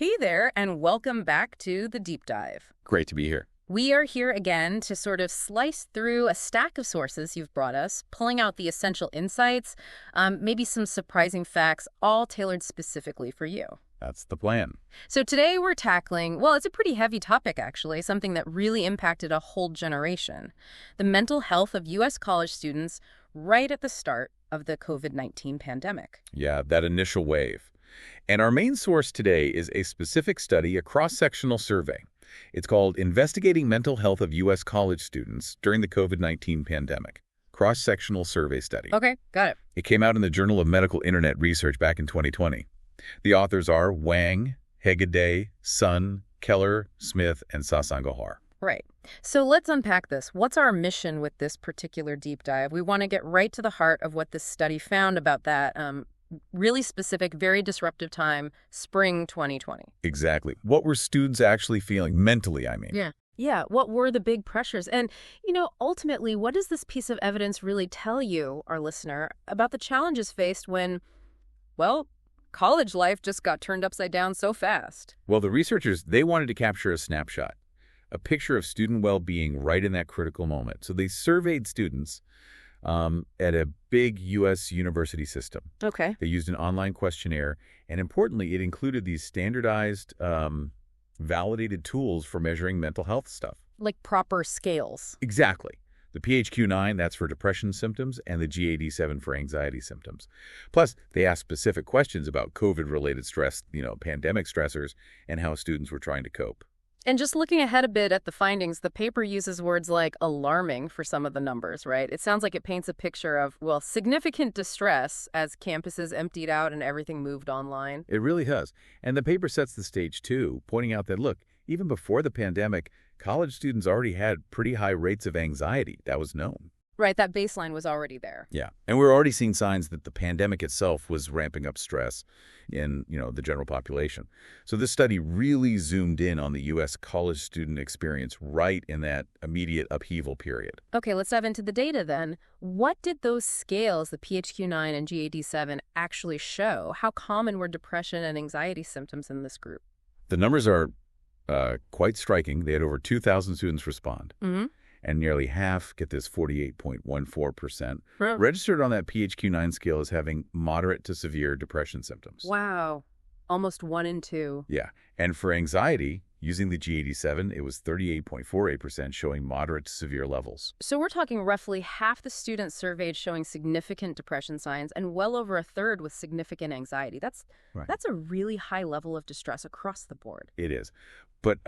Hey there, and welcome back to the Deep Dive. Great to be here. We are here again to sort of slice through a stack of sources you've brought us, pulling out the essential insights, maybe some surprising facts, all tailored specifically for you. That's the plan. So today we're tackling, well, it's a pretty heavy topic, actually, something that really impacted a whole generation: the mental health of U.S. college students right at the start of the COVID-19 pandemic. Yeah, that initial wave. And our main source today is a specific study, a cross-sectional survey. It's called Investigating Mental Health of U.S. College Students During the COVID-19 Pandemic. Cross-sectional survey study. Okay, got it. It came out in the Journal of Medical Internet Research back in 2020. The authors are Wang, Hegaday, Sun, Keller, Smith, and Sasangohar. Right. So let's unpack this. What's our mission with this particular deep dive? We want to get right to the heart of what this study found about that really specific, very disruptive time, spring 2020. Exactly. What were students actually feeling mentally, I mean? Yeah, what were the big pressures? And, ultimately, what does this piece of evidence really tell you, our listener, about the challenges faced when, well, college life just got turned upside down so fast? Well, the researchers, they wanted to capture a snapshot, a picture of student well-being right in that critical moment. So they surveyed students at a big U.S. university system. Okay. They used an online questionnaire, and importantly, it included these standardized, validated tools for measuring mental health stuff. Like proper scales. Exactly. The PHQ-9, that's for depression symptoms, and the GAD-7 for anxiety symptoms. Plus, they asked specific questions about COVID-related stress, pandemic stressors, and how students were trying to cope. And just looking ahead a bit at the findings, the paper uses words like alarming for some of the numbers, right? It sounds like it paints a picture of, well, significant distress as campuses emptied out and everything moved online. It really does. And the paper sets the stage, too, pointing out that, look, even before the pandemic, college students already had pretty high rates of anxiety. That was known. Right, that baseline was already there. Yeah, and we're already seeing signs that the pandemic itself was ramping up stress in, the general population. So this study really zoomed in on the U.S. college student experience right in that immediate upheaval period. Okay, let's dive into the data then. What did those scales, the PHQ-9 and GAD-7, actually show? How common were depression and anxiety symptoms in this group? The numbers are quite striking. They had over 2,000 students respond. Mm-hmm. And nearly half, get this, 48.14%, Huh. registered on that PHQ-9 scale as having moderate to severe depression symptoms. Wow, almost 1 in 2. Yeah. And for anxiety, using the GAD-7, it was 38.48%, showing moderate to severe levels. So we're talking roughly half the students surveyed showing significant depression signs and well over a third with significant anxiety. That's a really high level of distress across the board. It is. But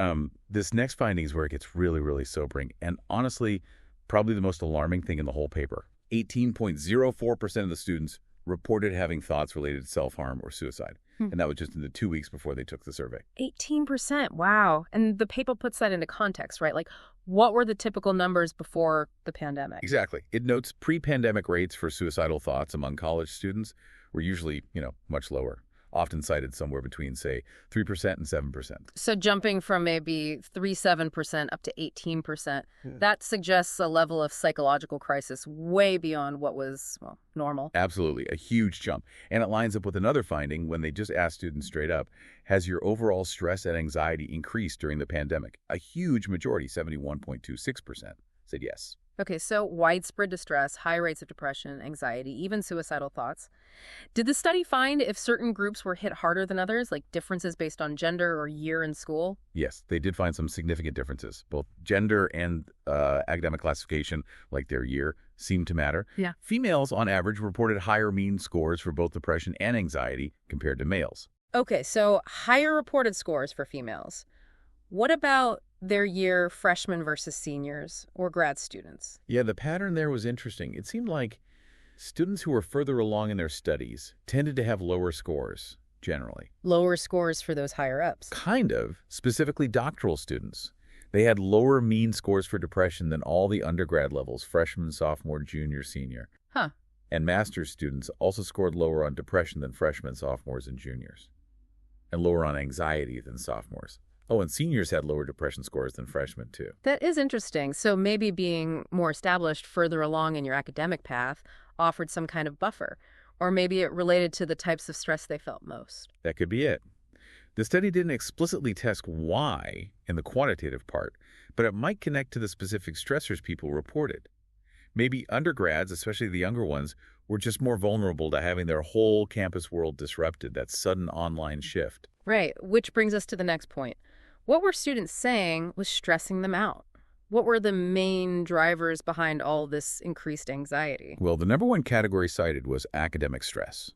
this next finding is where it gets really, really sobering. And honestly, probably the most alarming thing in the whole paper. 18.04% of the students reported having thoughts related to self-harm or suicide. And that was just in the 2 weeks before they took the survey. 18%, wow. And the paper puts that into context, right? Like, what were the typical numbers before the pandemic? Exactly. It notes pre-pandemic rates for suicidal thoughts among college students were usually, much lower, often cited somewhere between, say, 3% and 7%. So jumping from maybe 7% up to 18%, that suggests a level of psychological crisis way beyond what was, well, normal. Absolutely. A huge jump. And it lines up with another finding when they just asked students straight up, has your overall stress and anxiety increased during the pandemic? A huge majority, 71.26%, said yes. Okay, so widespread distress, high rates of depression, anxiety, even suicidal thoughts. Did the study find if certain groups were hit harder than others, like differences based on gender or year in school? Yes, they did find some significant differences. Both gender and academic classification, like their year, seemed to matter. Yeah. Females, on average, reported higher mean scores for both depression and anxiety compared to males. Okay, so higher reported scores for females. What about their year, freshmen versus seniors or grad students? Yeah, the pattern there was interesting. It seemed like students who were further along in their studies tended to have lower scores, generally. Lower scores for those higher ups. Kind of, specifically doctoral students. They had lower mean scores for depression than all the undergrad levels, freshman, sophomore, junior, senior. Huh. And master's students also scored lower on depression than freshmen, sophomores, and juniors. And lower on anxiety than sophomores. Oh, and seniors had lower depression scores than freshmen, too. That is interesting. So maybe being more established further along in your academic path offered some kind of buffer. Or maybe it related to the types of stress they felt most. That could be it. The study didn't explicitly test why in the quantitative part, but it might connect to the specific stressors people reported. Maybe undergrads, especially the younger ones, were just more vulnerable to having their whole campus world disrupted, that sudden online shift. Right, which brings us to the next point. What were students saying was stressing them out? What were the main drivers behind all this increased anxiety? Well, the number one category cited was academic stress.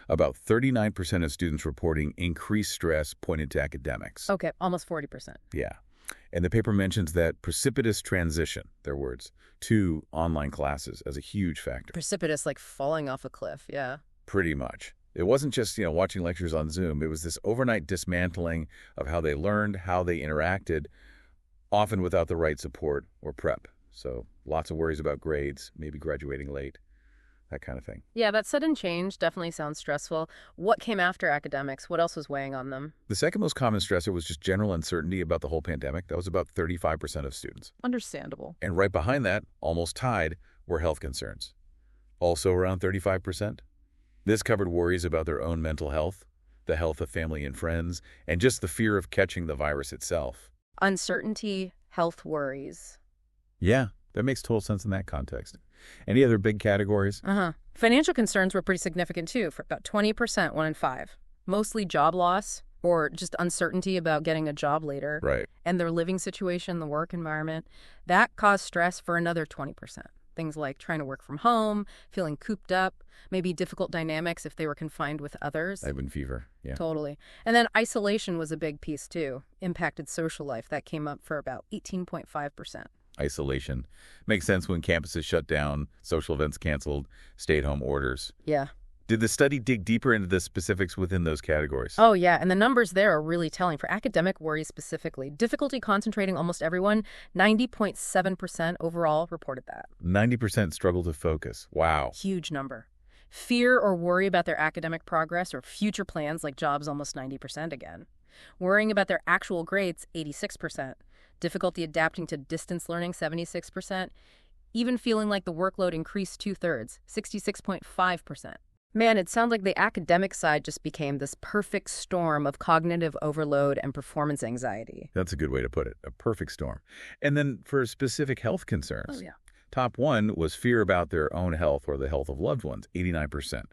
About 39% of students reporting increased stress pointed to academics. Okay, almost 40%. Yeah. And the paper mentions that precipitous transition, their words, to online classes as a huge factor. Precipitous, like falling off a cliff, yeah. Pretty much. It wasn't just, watching lectures on Zoom. It was this overnight dismantling of how they learned, how they interacted, often without the right support or prep. So lots of worries about grades, maybe graduating late, that kind of thing. Yeah, that sudden change definitely sounds stressful. What came after academics? What else was weighing on them? The second most common stressor was just general uncertainty about the whole pandemic. That was about 35% of students. Understandable. And right behind that, almost tied, were health concerns. Also around 35%. This covered worries about their own mental health, the health of family and friends, and just the fear of catching the virus itself. Uncertainty, health worries. Yeah, that makes total sense in that context. Any other big categories? Financial concerns were pretty significant too, for about 20%, 1 in 5. Mostly job loss or just uncertainty about getting a job later. Right. And their living situation, the work environment. That caused stress for another 20%. Things like trying to work from home, feeling cooped up, maybe difficult dynamics if they were confined with others. I've been fever, yeah. Totally. And then isolation was a big piece too. Impacted social life. That came up for about 18.5%. Isolation. Makes sense when campuses shut down, social events canceled, stay-at-home orders. Yeah. Did the study dig deeper into the specifics within those categories? Oh, yeah. And the numbers there are really telling. For academic worries specifically, difficulty concentrating, almost everyone, 90.7% overall reported that. 90% struggle to focus. Wow. Huge number. Fear or worry about their academic progress or future plans like jobs, almost 90% again. Worrying about their actual grades, 86%. Difficulty adapting to distance learning, 76%. Even feeling like the workload increased 2/3, 66.5%. Man, it sounds like the academic side just became this perfect storm of cognitive overload and performance anxiety. That's a good way to put it. A perfect storm. And then for specific health concerns. Oh, yeah. Top one was fear about their own health or the health of loved ones, 89%.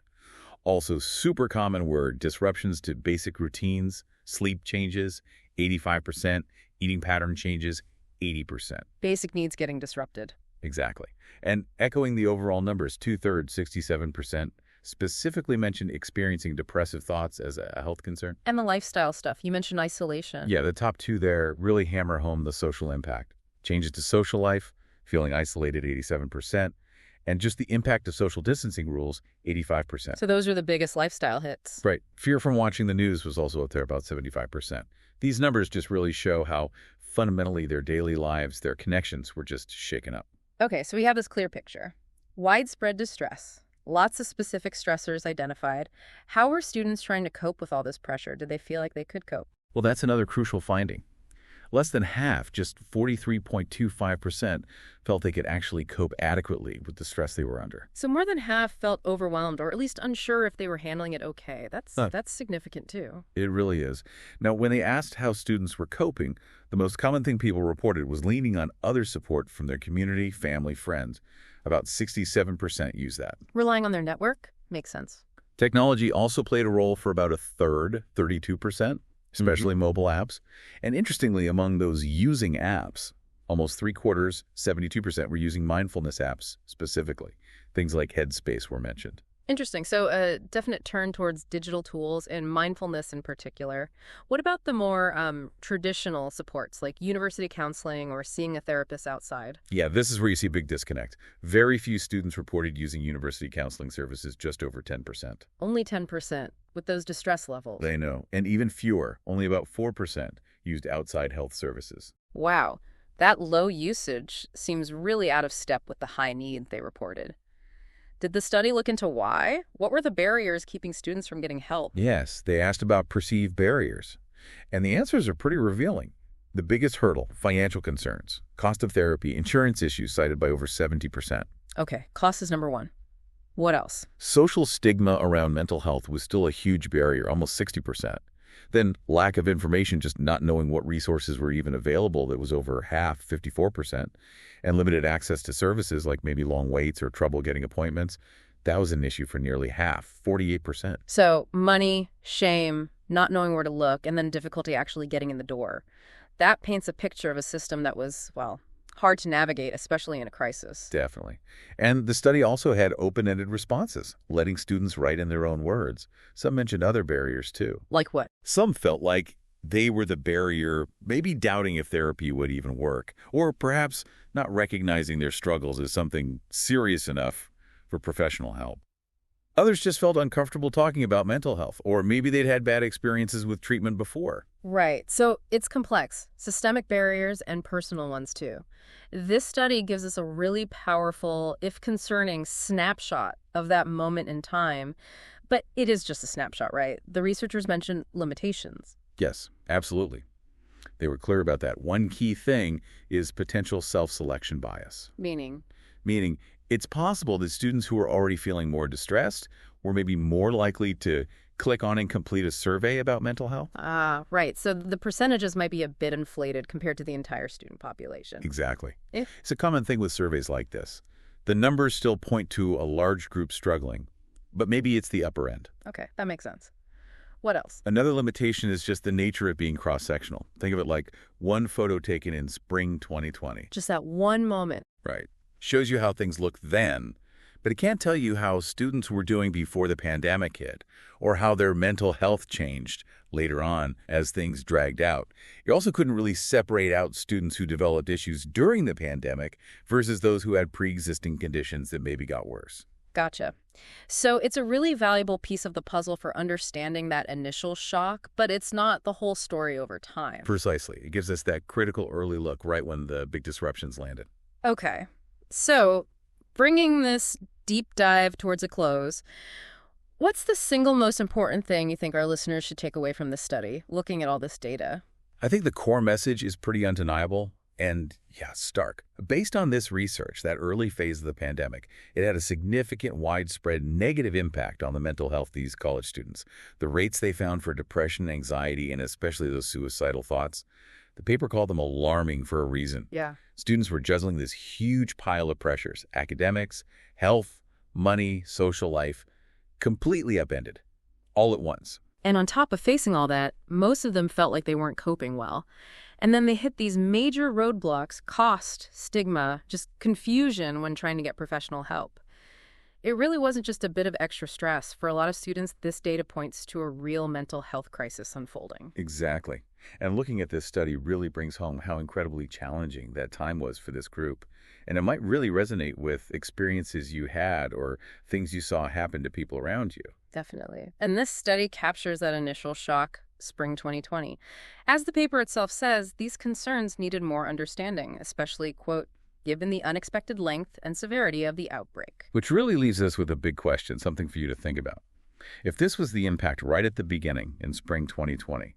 Also super common were disruptions to basic routines, sleep changes, 85%, eating pattern changes, 80%. Basic needs getting disrupted. Exactly. And echoing the overall numbers, 2/3, 67%, specifically mentioned experiencing depressive thoughts as a health concern. And the lifestyle stuff. You mentioned isolation. Yeah, the top two there really hammer home the social impact. Changes to social life, feeling isolated, 87%, and just the impact of social distancing rules, 85%. So those are the biggest lifestyle hits. Right. Fear from watching the news was also up there, about 75%. These numbers just really show how fundamentally their daily lives, their connections were just shaken up. Okay, so we have this clear picture. Widespread distress. Lots of specific stressors identified. How were students trying to cope with all this pressure? Did they feel like they could cope? Well, that's another crucial finding. Less than half, just 43.25%, felt they could actually cope adequately with the stress they were under. So more than half felt overwhelmed or at least unsure if they were handling it okay. That's significant too. It really is. Now, when they asked how students were coping, the most common thing people reported was leaning on other support from their community, family, friends. About 67% used that. Relying on their network? Makes sense. Technology also played a role for about a third, 32%. Especially mobile apps. And interestingly, among those using apps, almost 3/4, 72%, were using mindfulness apps specifically. Things like Headspace were mentioned. Interesting. So a definite turn towards digital tools and mindfulness in particular. What about the more traditional supports like university counseling or seeing a therapist outside? Yeah, this is where you see a big disconnect. Very few students reported using university counseling services, just over 10%. Only 10% with those distress levels. They know. And even fewer, only about 4%, used outside health services. Wow. That low usage seems really out of step with the high need they reported. Did the study look into why? What were the barriers keeping students from getting help? Yes, they asked about perceived barriers. And the answers are pretty revealing. The biggest hurdle, financial concerns, cost of therapy, insurance issues cited by over 70%. Okay, cost is number one. What else? Social stigma around mental health was still a huge barrier, almost 60%. Then lack of information, just not knowing what resources were even available, that was over half, 54%. And limited access to services like maybe long waits or trouble getting appointments, that was an issue for nearly half, 48%. So money, shame, not knowing where to look, and then difficulty actually getting in the door. That paints a picture of a system that was, well, hard to navigate, especially in a crisis. Definitely. And the study also had open-ended responses, letting students write in their own words. Some mentioned other barriers, too. Like what? Some felt like they were the barrier, maybe doubting if therapy would even work, or perhaps not recognizing their struggles as something serious enough for professional help. Others just felt uncomfortable talking about mental health, or maybe they'd had bad experiences with treatment before. Right. So it's complex, systemic barriers and personal ones too. This study gives us a really powerful, if concerning, snapshot of that moment in time. But it is just a snapshot, right? The researchers mentioned limitations. Yes, absolutely. They were clear about that. One key thing is potential self-selection bias. Meaning? Meaning, it's possible that students who are already feeling more distressed were maybe more likely to click on and complete a survey about mental health. Ah, right. So the percentages might be a bit inflated compared to the entire student population. Exactly. If It's a common thing with surveys like this. The numbers still point to a large group struggling, but maybe it's the upper end. Okay, that makes sense. What else? Another limitation is just the nature of being cross-sectional. Think of it like one photo taken in spring 2020. Just that one moment. Right. Shows you how things looked then, but it can't tell you how students were doing before the pandemic hit, or how their mental health changed later on as things dragged out. You also couldn't really separate out students who developed issues during the pandemic versus those who had pre-existing conditions that maybe got worse. Gotcha. So it's a really valuable piece of the puzzle for understanding that initial shock, but it's not the whole story over time. Precisely. It gives us that critical early look right when the big disruptions landed. Okay. So bringing this deep dive towards a close, what's the single most important thing you think our listeners should take away from this study, looking at all this data? I think the core message is pretty undeniable and, yeah, stark. Based on this research, that early phase of the pandemic, it had a significant, widespread negative impact on the mental health of these college students. The rates they found for depression, anxiety, and especially those suicidal thoughts, the paper called them alarming for a reason. Yeah. Students were juggling this huge pile of pressures, academics, health, money, social life, completely upended, all at once. And on top of facing all that, most of them felt like they weren't coping well. And then they hit these major roadblocks, cost, stigma, just confusion when trying to get professional help. It really wasn't just a bit of extra stress. For a lot of students, this data points to a real mental health crisis unfolding. Exactly. And looking at this study really brings home how incredibly challenging that time was for this group. And it might really resonate with experiences you had or things you saw happen to people around you. Definitely. And this study captures that initial shock, spring 2020. As the paper itself says, these concerns needed more understanding, especially, quote, given the unexpected length and severity of the outbreak. Which really leaves us with a big question, something for you to think about. If this was the impact right at the beginning in spring 2020,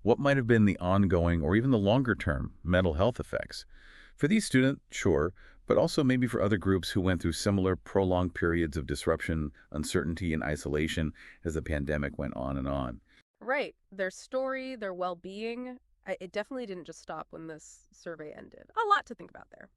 what might have been the ongoing or even the longer-term mental health effects? For these students, sure, but also maybe for other groups who went through similar prolonged periods of disruption, uncertainty, and isolation as the pandemic went on and on. Right. Their story, their well-being, it definitely didn't just stop when this survey ended. A lot to think about there.